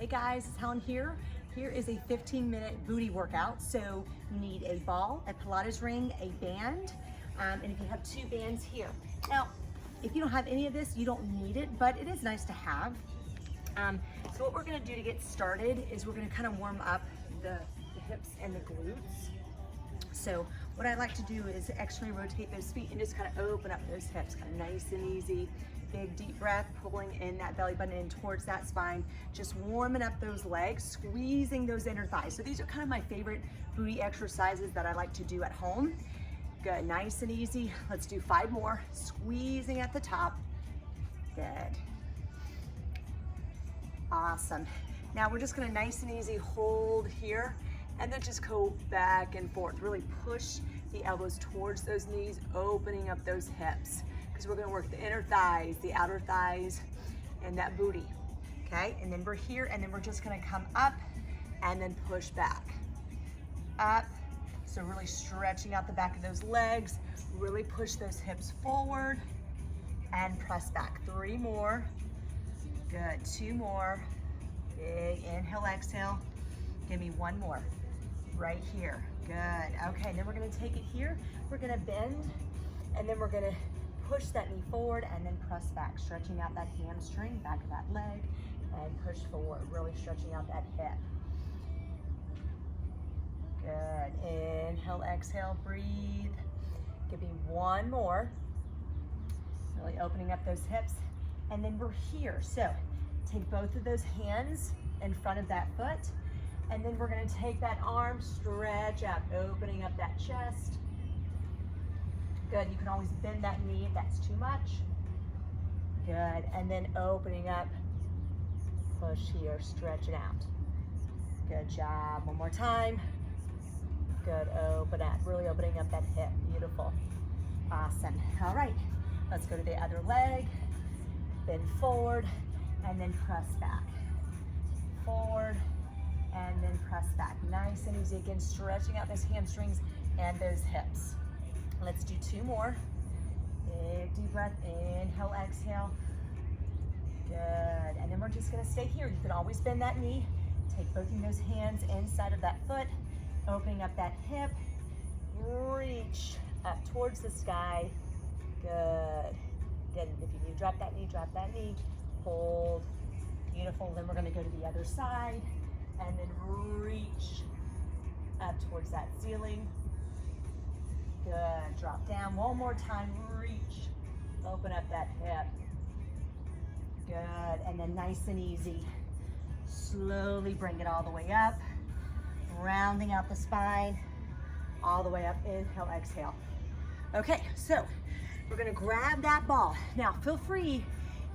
Hey guys, it's Helen here. Here is a 15-minute booty workout. So you need a ball, a Pilates ring, a band, and if you have two bands here. Now, if you don't have any of this, you don't need it, but it is nice to have. So what we're gonna do to get started is we're gonna kind of warm up the hips and the glutes. So what I like to do is externally rotate those feet and just kind of open up those hips, kind of nice and easy. Big deep breath, pulling in that belly button in towards that spine, just warming up those legs, squeezing those inner thighs. So these are kind of my favorite booty exercises that I like to do at home. Good, nice and easy. Let's do 5 more. Squeezing at the top. Good. Awesome. Now we're just gonna nice and easy hold here and then just go back and forth. Really push the elbows towards those knees, opening up those hips. Because we're gonna work the inner thighs, the outer thighs, and that booty, okay? And then we're here, and then we're just gonna come up and then push back. Up, so really stretching out the back of those legs, really push those hips forward, and press back. 3 more, good, 2 more. Big inhale, exhale. Give me 1 more, right here, good. Okay, then we're gonna take it here, we're gonna bend, and then we're gonna push that knee forward and then press back, stretching out that hamstring, back of that leg, and push forward, really stretching out that hip. Good, inhale, exhale, breathe. Give me 1 more. Really opening up those hips. And then we're here, so take both of those hands in front of that foot, and then we're gonna take that arm, stretch out, opening up that chest. Good, you can always bend that knee if that's too much. Good, and then opening up, push here, stretch it out. Good job, 1 more time. Good, open up, really opening up that hip, beautiful. Awesome, all right, let's go to the other leg. Bend forward, and then press back. Forward, and then press back. Nice and easy, again, stretching out those hamstrings and those hips. Let's do 2 more. Big deep breath, inhale, exhale. Good, and then we're just gonna stay here. You can always bend that knee. Take both of those hands inside of that foot, opening up that hip. Reach up towards the sky. Good. Good, if you need to drop that knee, hold. Beautiful, then we're gonna go to the other side, and then reach up towards that ceiling. Good, drop down 1 more time, reach, open up that hip. Good, and then nice and easy, slowly bring it all the way up, rounding out the spine, all the way up, inhale, exhale. Okay, so we're gonna grab that ball. Now, feel free,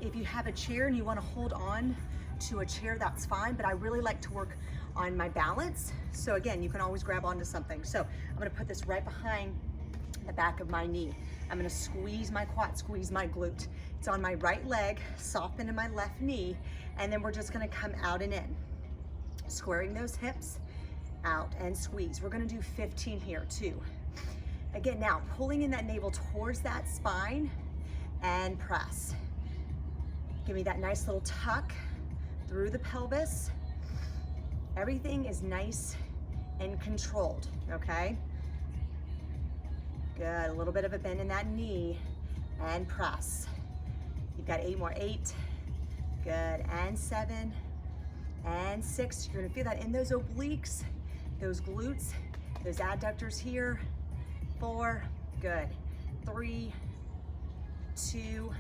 if you have a chair and you wanna hold on to a chair, that's fine, but I really like to work on my balance. So again, you can always grab onto something. So I'm gonna put this right behind the back of my knee. I'm gonna squeeze my quad, squeeze my glute. It's on my right leg, soften in my left knee, and then we're just gonna come out and in. Squaring those hips, out and squeeze. We're gonna do 15 here too. Again, now pulling in that navel towards that spine and press. Give me that nice little tuck through the pelvis. Everything is nice and controlled, okay? Good, a little bit of a bend in that knee and press. You've got 8 more, 8. Good, and 7, and 6. You're gonna feel that in those obliques, those glutes, those adductors here. 4, good. 3, 2,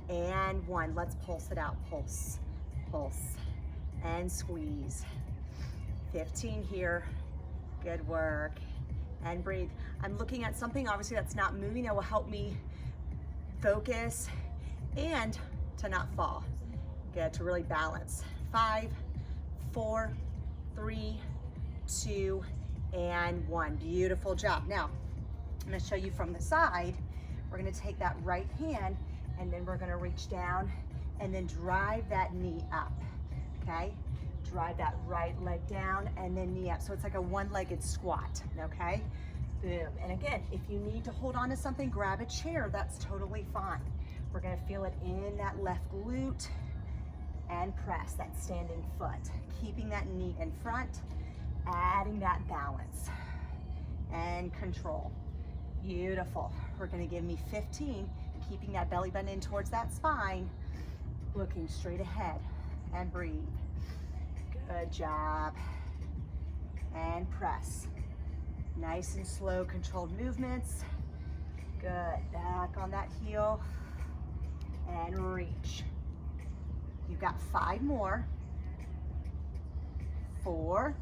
and 1. Let's pulse it out, pulse, pulse, and squeeze. 15 here, good work. And breathe. I'm looking at something obviously that's not moving that will help me focus and to not fall. Good, to really balance. 5, 4, 3, 2, and 1. Beautiful job. Now, I'm gonna show you from the side. We're gonna take that right hand and then we're gonna reach down and then drive that knee up, okay? Drive that right leg down and then knee up. So it's like a one-legged squat, okay? Boom. And again, if you need to hold on to something, grab a chair. That's totally fine. We're gonna feel it in that left glute. and press that standing foot. Keeping that knee in front, adding that balance and control. Beautiful. We're gonna give me 15, keeping that belly button in towards that spine, looking straight ahead and breathe. Good job. And press. Nice and slow, controlled movements. Good. Back on that heel and reach. You've got 5 more. 4.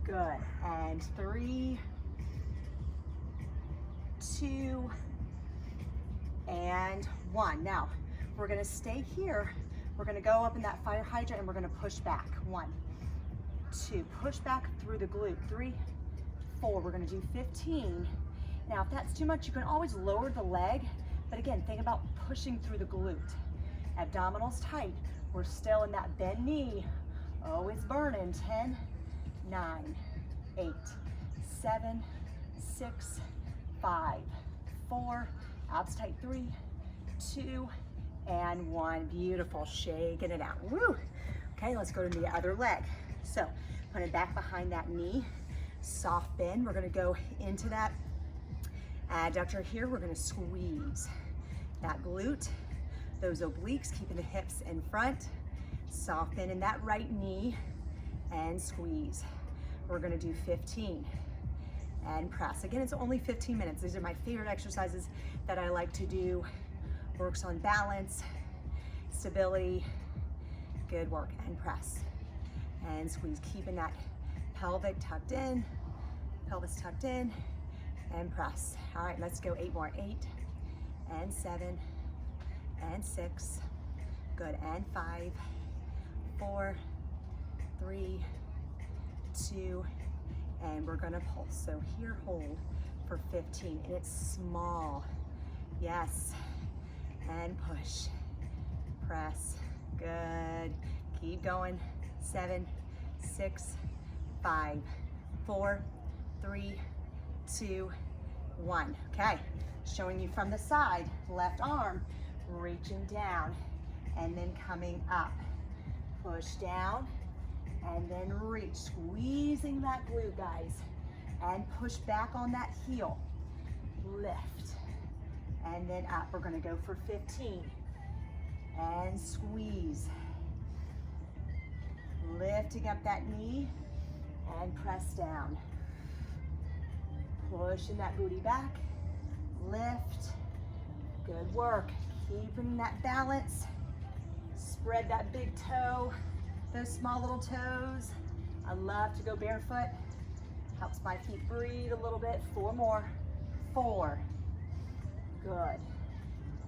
Good. And 3, 2, and 1. Now, we're gonna stay here. We're gonna go up in that fire hydrant and we're gonna push back. 1, 2, push back through the glute. 3, 4, we're gonna do 15. Now, if that's too much, you can always lower the leg, but again, think about pushing through the glute. Abdominals tight. We're still in that bend knee. Oh, it's burning. 10, 9, 8, 7, 6, 5, 4, abs tight. 3, 2, and 1. Beautiful, shaking it out. Woo! Okay, let's go to the other leg. So, put it back behind that knee, soft bend. We're gonna go into that adductor here. We're gonna squeeze that glute, those obliques, keeping the hips in front. Soft bend in that right knee and squeeze. We're gonna do 15 and press. Again, it's only 15 minutes. These are my favorite exercises that I like to do. Works on balance, stability. Good work. And press and squeeze, keeping that pelvic tucked in, pelvis tucked in, and press. All right, let's go 8 more. 8 and 7 and 6. Good. And 5, 4, 3, 2, and we're gonna pulse. So here, hold for 15, and it's small. Yes. And push, press. Good. Keep going. 7, 6, 5, 4, 3, 2, 1. Okay, showing you from the side. Left arm, reaching down, and then coming up. Push down, and then reach. Squeezing that glute, guys. And push back on that heel. Lift, and then up. We're gonna go for 15. And squeeze. Lifting up that knee, and press down. Pushing that booty back, lift. Good work. Keeping that balance. Spread that big toe, those small little toes. I love to go barefoot. Helps my feet breathe a little bit. 4 more. 4. Good.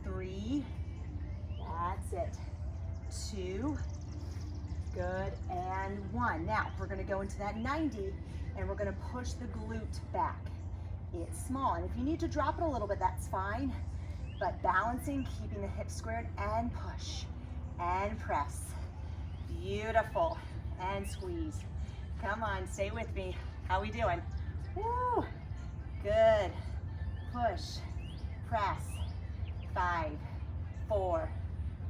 3. That's it. 2. Good. And 1. Now we're going to go into that 90 and we're going to push the glute back. It's small, and if you need to drop it a little bit, that's fine. But balancing, keeping the hips squared, and push and press. Beautiful. And squeeze. Come on, stay with me. How we doing? Woo! Good. Push, press. 5, 4,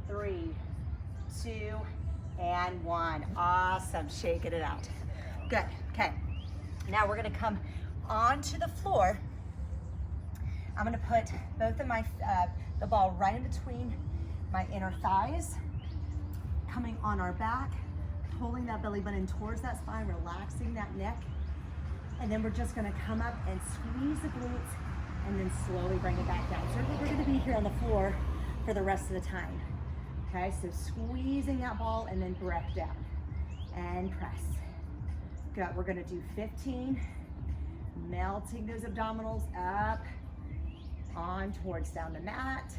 3, 2, and 1. Awesome. Shaking it out. Good. Okay. Now we're going to come onto the floor. I'm going to put both of my the ball right in between my inner thighs, coming on our back, pulling that belly button towards that spine, relaxing that neck, and then we're just going to come up and squeeze the glutes and then slowly bring it back down. So we're going to be here on the floor for the rest of the time. Okay, so squeezing that ball and then breath down and press. Good. We're going to do 15. Melting those abdominals up on towards down the mat,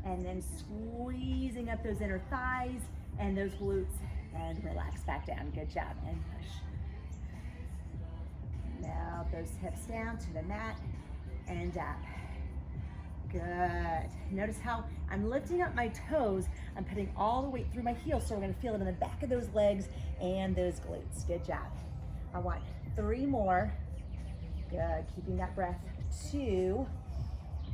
and then squeezing up those inner thighs and those glutes, and relax back down. Good job. And push. Now those hips down to the mat and up. Good. Notice how I'm lifting up my toes. I'm putting all the weight through my heels, so we're going to feel it in the back of those legs and those glutes. Good job. I want 3 more. Good, keeping that breath. 2,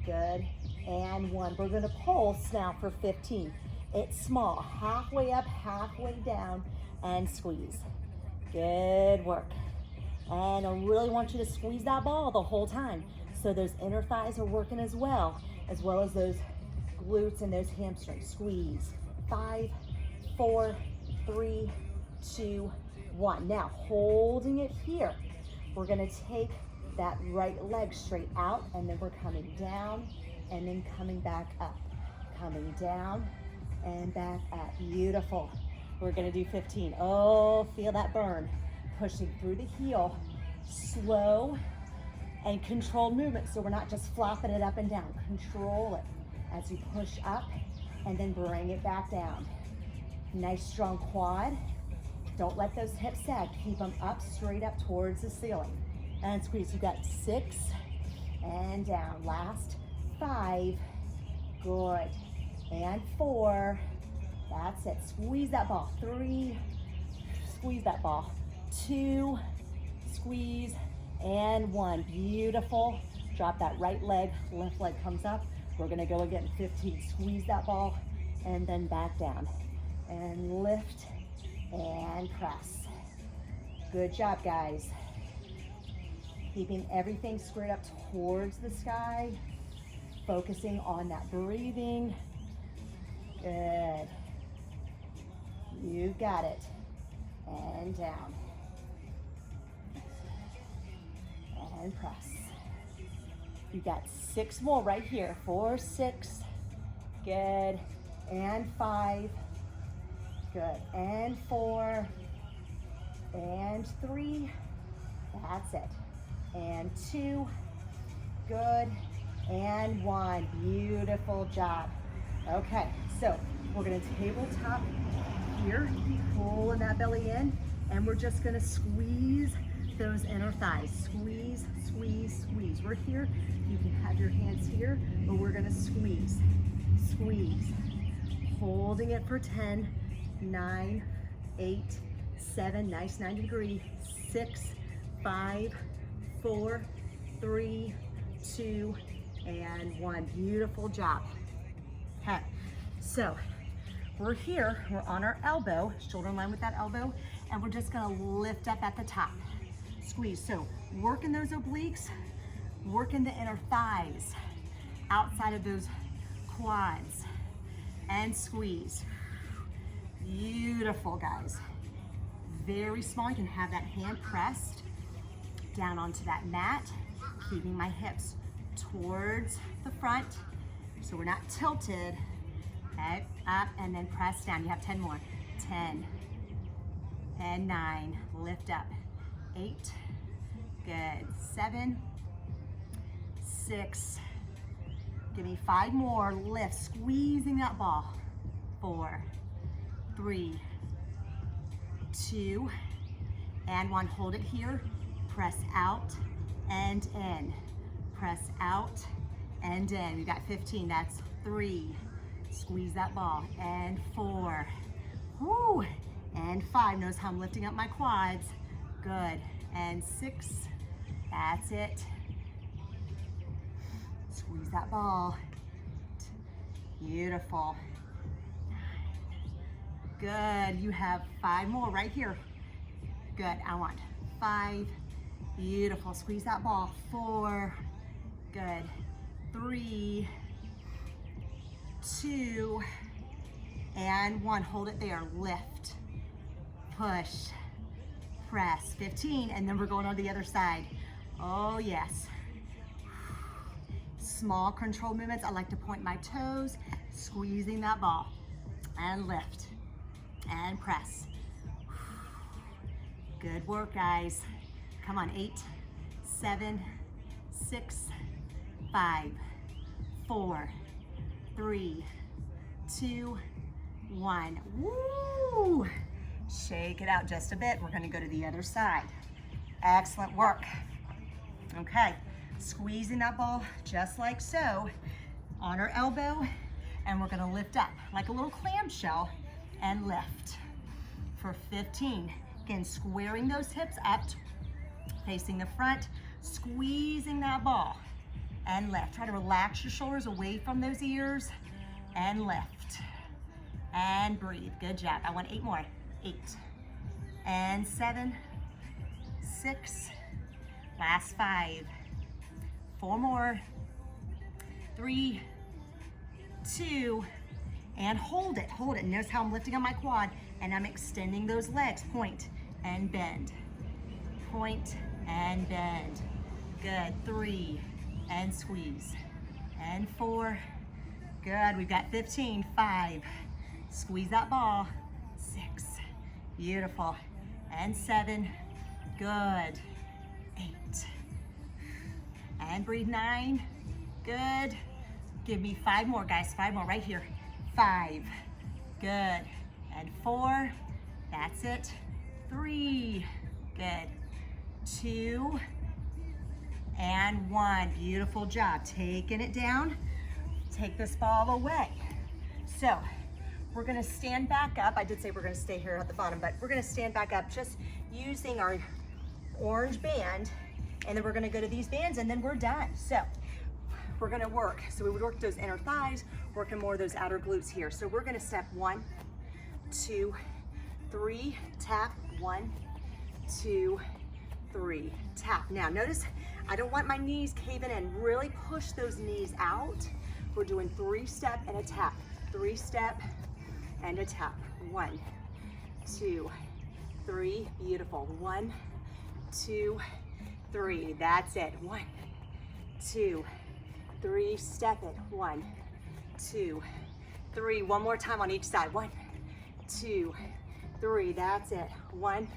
good, and 1. We're gonna pulse now for 15. It's small, halfway up, halfway down, and squeeze. Good work. And I really want you to squeeze that ball the whole time. So those inner thighs are working as well as those glutes and those hamstrings. Squeeze. 5, 4, 3, 2, 1. Now, holding it here, we're gonna take that right leg straight out, and then we're coming down and then coming back up. Coming down and back up. Beautiful. We're gonna do 15. Oh, feel that burn. Pushing through the heel, slow and controlled movement, so we're not just flopping it up and down. Control it as you push up and then bring it back down. Nice strong quad. Don't let those hips sag. Keep them up, straight up towards the ceiling. And squeeze. You got 6 and down. Last 5. Good. And 4. That's it. Squeeze that ball. 3. Squeeze that ball. 2. Squeeze. And 1. Beautiful. Drop that right leg. Left leg comes up. We're going to go again. 15. Squeeze that ball and then back down. And lift and press. Good job, guys. Keeping everything straight up towards the sky. Focusing on that breathing. Good. You got it. And down. And press. You got 6 more right here. 4, 6. Good. And 5. Good. And 4. And 3. That's it. And 2. Good. And 1. Beautiful job. Okay, so we're gonna tabletop here, pulling that belly in, and we're just gonna squeeze those inner thighs. Squeeze, squeeze, squeeze. We're here, you can have your hands here, but we're gonna squeeze, squeeze. Holding it for 10, 9, 8, 7, nice 90 degree, 6, 5, 4, 3, 2, and 1. Beautiful job. Okay, so we're here, we're on our elbow, shoulder in line with that elbow, and we're just gonna lift up at the top. Squeeze, so working those obliques, working the inner thighs, outside of those quads, and squeeze. Beautiful, guys. Very small, you can have that hand pressed down onto that mat, keeping my hips towards the front, so we're not tilted. Okay, up and then press down. You have 10 more. 10 and 9. Lift up. 8. Good. 7. 6. Give me 5 more. Lift. Squeezing that ball. 4. 3. 2. And 1. Hold it here. Press out and in. Press out and in. We've got 15. That's 3. Squeeze that ball. And 4. Woo. And 5. Notice how I'm lifting up my quads. Good. And 6. That's it. Squeeze that ball. Beautiful. Good. You have 5 more right here. Good. I want 5. Beautiful. Squeeze that ball. 4. Good. 3. 2. And 1. Hold it there. Lift. Push. Press. 15. And then we're going on the other side. Oh, yes. Small control movements. I like to point my toes, squeezing that ball. And lift. And press. Good work, guys. Come on. 8, 7, 6, 5, 4, 3, 2, 1. Woo! Shake it out just a bit. We're gonna go to the other side. Excellent work. Okay, squeezing that ball just like so on our elbow, and we're gonna lift up like a little clamshell and lift for 15. Again, squaring those hips up, facing the front, squeezing that ball and lift. Try to relax your shoulders away from those ears and lift. and breathe. Good job. I want 8 more. 8 and 7, 6, last 5, 4 more, 3, 2, and hold it, hold it. Notice how I'm lifting on my quad and I'm extending those legs. Point and bend, point and bend. Good, 3, and squeeze, and 4, good, we've got 15, 5, squeeze that ball, 6, beautiful, and 7, good, 8, and breathe, 9, good, give me 5 more guys, 5 more right here, 5, good, and 4, that's it, 3, good, 2, and 1, beautiful job. Taking it down, take this ball away. So we're gonna stand back up. I did say we're gonna stay here at the bottom, but we're gonna stand back up just using our orange band, and then we're gonna go to these bands and then we're done. So we're gonna work. So we would work those inner thighs, working more of those outer glutes here. So we're gonna step 1, 2, 3, tap, 1, 2, 3, tap. Now notice, I don't want my knees caving in. Really push those knees out. We're doing 3-step and a tap. 3-step and a tap. 1, 2, 3, beautiful. 1, 2, 3, that's it. 1, 2, 3, step it. 1, 2, 3, one more time on each side. 1, 2, 3, that's it. 1,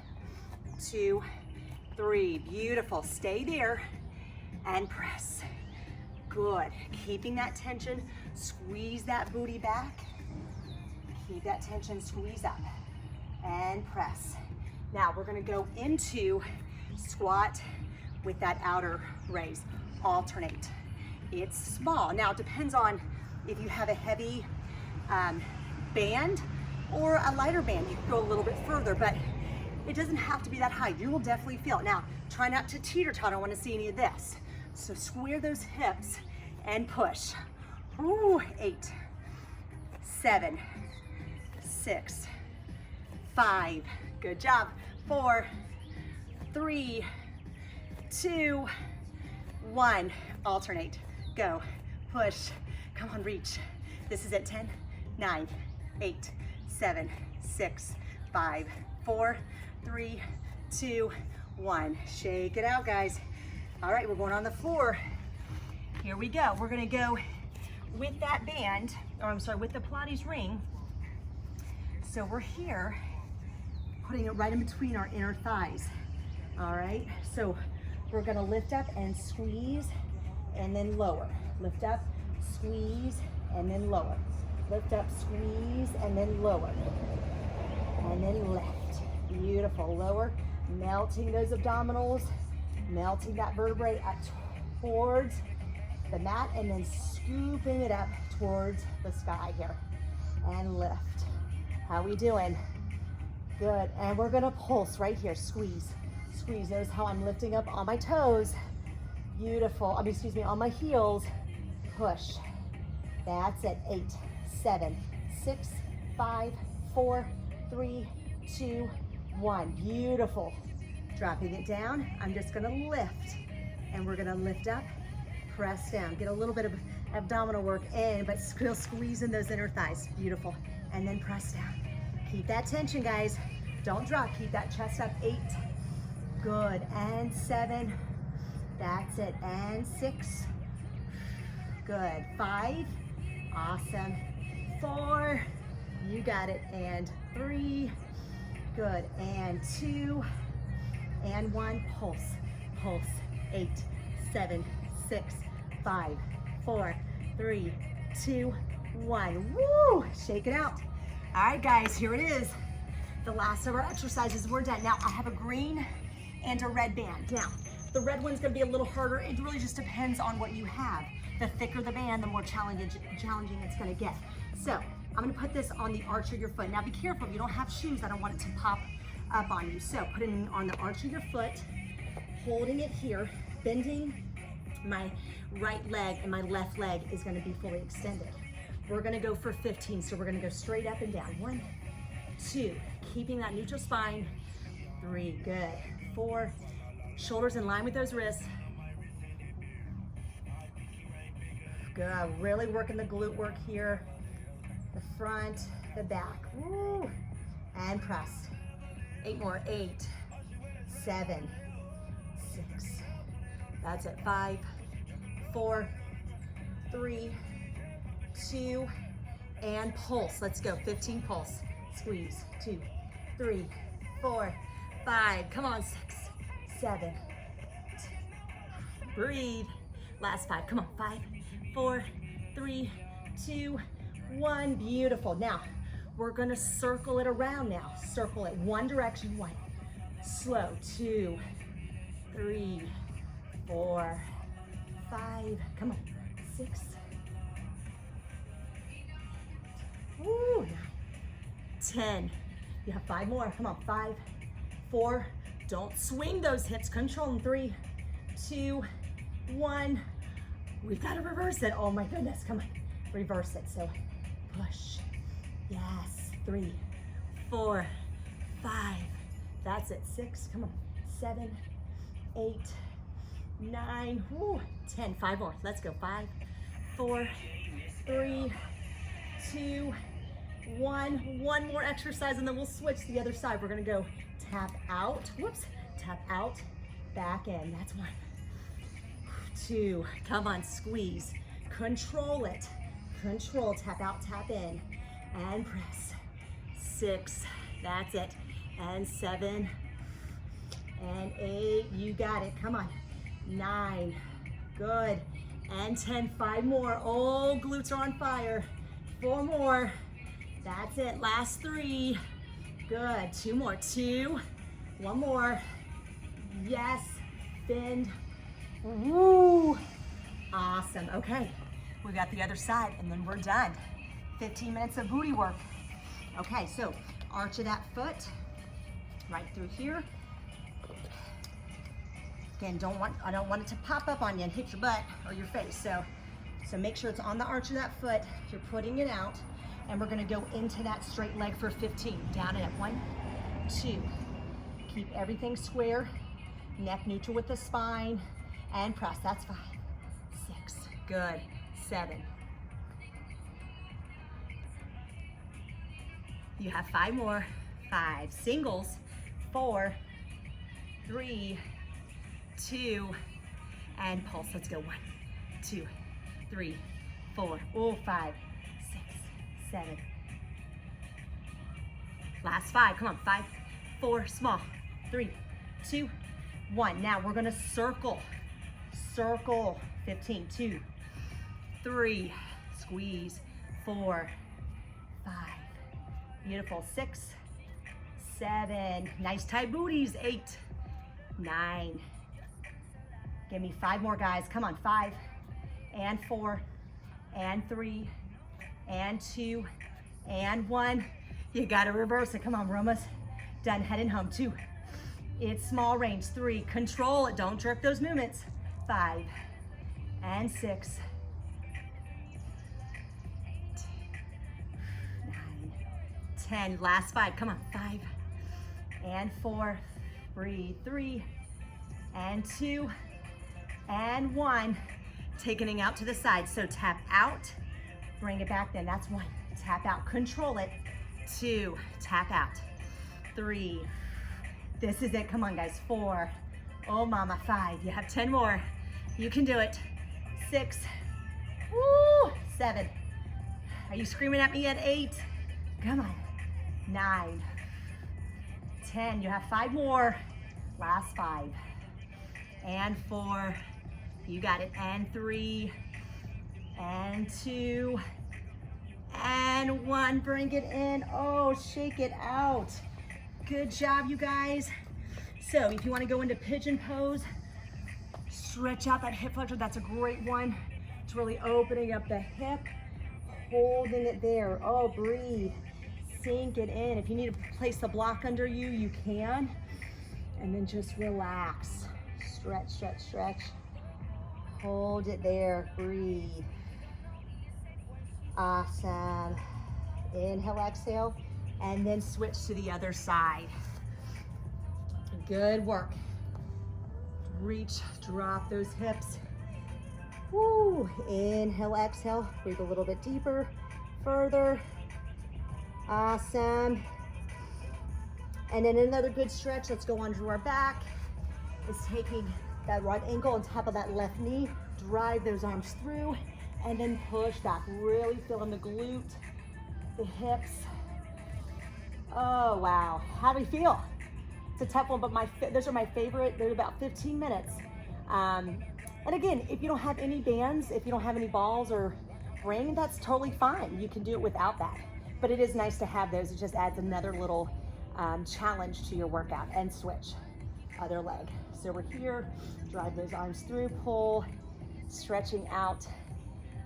2, 3, beautiful. Stay there and press. Good. Keeping that tension, squeeze that booty back. Keep that tension, squeeze up and press. Now we're gonna go into squat with that outer raise. Alternate. It's small. Now it depends on if you have a heavy band or a lighter band. You can go a little bit further, but it doesn't have to be that high. You will definitely feel it. Now, try not to teeter-totter. I don't want to see any of this. So square those hips and push. Ooh, 8, 7, 6, 5, good job. 4, 3, 2, 1. Alternate, go, push. Come on, reach. This is at 10, 9, 8, 7, 6, 5, 4, 3, 2, 1. Shake it out, guys. All right, we're going on the floor. Here we go. We're gonna go with that band, or I'm sorry, with the Pilates ring. So we're here, putting it right in between our inner thighs. All right, so we're gonna lift up and squeeze and then lower. Lift up, squeeze, and then lower. Lift up, squeeze, and then lower. And then lift. Beautiful. Lower, melting those abdominals, melting that vertebrae up towards the mat, and then scooping it up towards the sky here. And lift. How we doing? Good. And we're gonna pulse right here. Squeeze. Squeeze. Notice how I'm lifting up on my toes. Beautiful. I mean, excuse me, on my heels. Push. That's it. 8, 7, 6, 5, 4, 3, 2, 1. Beautiful. Dropping it down. I'm just gonna lift, and we're gonna lift up, press down. Get a little bit of abdominal work in, but still squeezing those inner thighs. Beautiful. And then press down. Keep that tension, guys. Don't drop. Keep that chest up. 8. Good. And 7. That's it. And 6. Good. 5. Awesome. 4. You got it. And 3. Good. And 2. And 1. Pulse. Pulse. 8, 7, 6, 5, 4, 3, 2, 1. Woo! Shake it out. All right, guys, here it is. The last of our exercises. We're done. Now, I have a green and a red band. Now, the red one's gonna be a little harder. It really just depends on what you have. The thicker the band, the more challenging it's gonna get. So, I'm gonna put this on the arch of your foot. Now, be careful. If you don't have shoes, I don't want it to pop up on you. So, put it on the arch of your foot, holding it here, bending my right leg, and my left leg is gonna be fully extended. We're gonna go for 15, so we're gonna go straight up and down. 1, 2, keeping that neutral spine. 3, good. 4, shoulders in line with those wrists. Good, really working the glute work here. The front, the back. Woo. And press. 8 more, 8, 7, 6. That's it, 5, 4, 3, 2, and pulse. Let's go, 15 pulse. Squeeze, 2, 3, 4, 5. Come on, 6, 7. Breathe. Last 5, come on, 5, 4, 3, 2, 1. Beautiful. Now, we're gonna circle it around now. Circle it one direction, 1. Slow, 2, 3, 4, 5. Come on, 6. Woo, 10. You have 5 more. Come on, 5, 4. Don't swing those hips. Control them. 3, 2, 1. We've got to reverse it. Oh my goodness. Come on, reverse it. So push. Yes. 3, 4, 5. That's it. 6. Come on. 7, 8, 9. Woo. 10. 5 more. Let's go. 5, 4, 3, 2, 1. One more exercise and then we'll switch to the other side. We're gonna go tap out, whoops, tap out, back in. That's 1, 2, come on, squeeze, control it, control, tap out, tap in, and press. 6, that's it, and 7, and 8, you got it, come on, 9, good, and 10, 5 more, oh, glutes are on fire, 4 more, that's it, last 3, good, 2 more, 2, 1 more, yes, bend, woo, awesome, okay, we got the other side and then we're done, 15 minutes of booty work. Okay, so arch of that foot, right through here. Again, I don't want it to pop up on you and hit your butt or your face, so make sure it's on the arch of that foot, you're putting it out, and we're gonna go into that straight leg for 15. Down and up, 1, 2. Keep everything square, neck neutral with the spine, and press, that's 5, 6, good, 7. You have 5 more, 5, singles, 4, 3, 2, and pulse, let's go, 1, 2, 3, 4, oh, 5, 6, 7. Last 5, come on, 5, 4, small, 3, 2, 1. Now we're gonna circle, 15, 2, 3, squeeze, 4, 5, beautiful, 6, 7, nice tight booties, 8, 9, give me 5 more guys, come on, 5, and 4, and 3, and 2, and 1. You gotta reverse it, come on, we're almost done, heading home, 2, it's small range, 3, control it, don't jerk those movements, 5, and 6, 8, 9, 10, last 5, come on, 5, and 4, breathe, 3, and 2, and 1, taking it out to the side, so tap out, bring it back then, that's 1, tap out, control it, 2, tap out, 3, this is it, come on guys, 4, oh mama, 5, you have 10 more, you can do it, 6, woo, 7, are you screaming at me at 8, come on, 9, 10, you have 5 more, last 5, and 4, you got it, and 3, and 2, and 1, bring it in, oh, shake it out. Good job, you guys. So if you want to go into pigeon pose, stretch out that hip flexor, that's a great one. It's really opening up the hip, holding it there. Oh, breathe, sink it in. If you need to place the block under you, you can. And then just relax, stretch, stretch, stretch. Hold it there, breathe. Awesome. Inhale, exhale, and then switch to the other side. Good work. Reach, drop those hips. Woo. Inhale, exhale, breathe a little bit deeper, further. Awesome. And then another good stretch, let's go onto our back, is taking that right ankle on top of that left knee, drive those arms through, and then push back, really feeling the glute, the hips. Oh, wow, how do we feel? It's a tough one, but those are my favorite. They're about 15 minutes. And again, if you don't have any bands, if you don't have any balls or ring, that's totally fine. You can do it without that. But it is nice to have those. It just adds another little challenge to your workout. And switch, other leg. So we're here, drive those arms through, pull, stretching out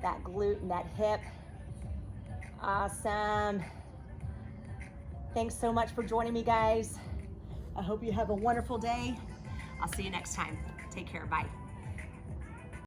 that glute and that hip. Awesome. Thanks so much for joining me, guys. I hope you have a wonderful day. I'll see you next time. Take care, bye.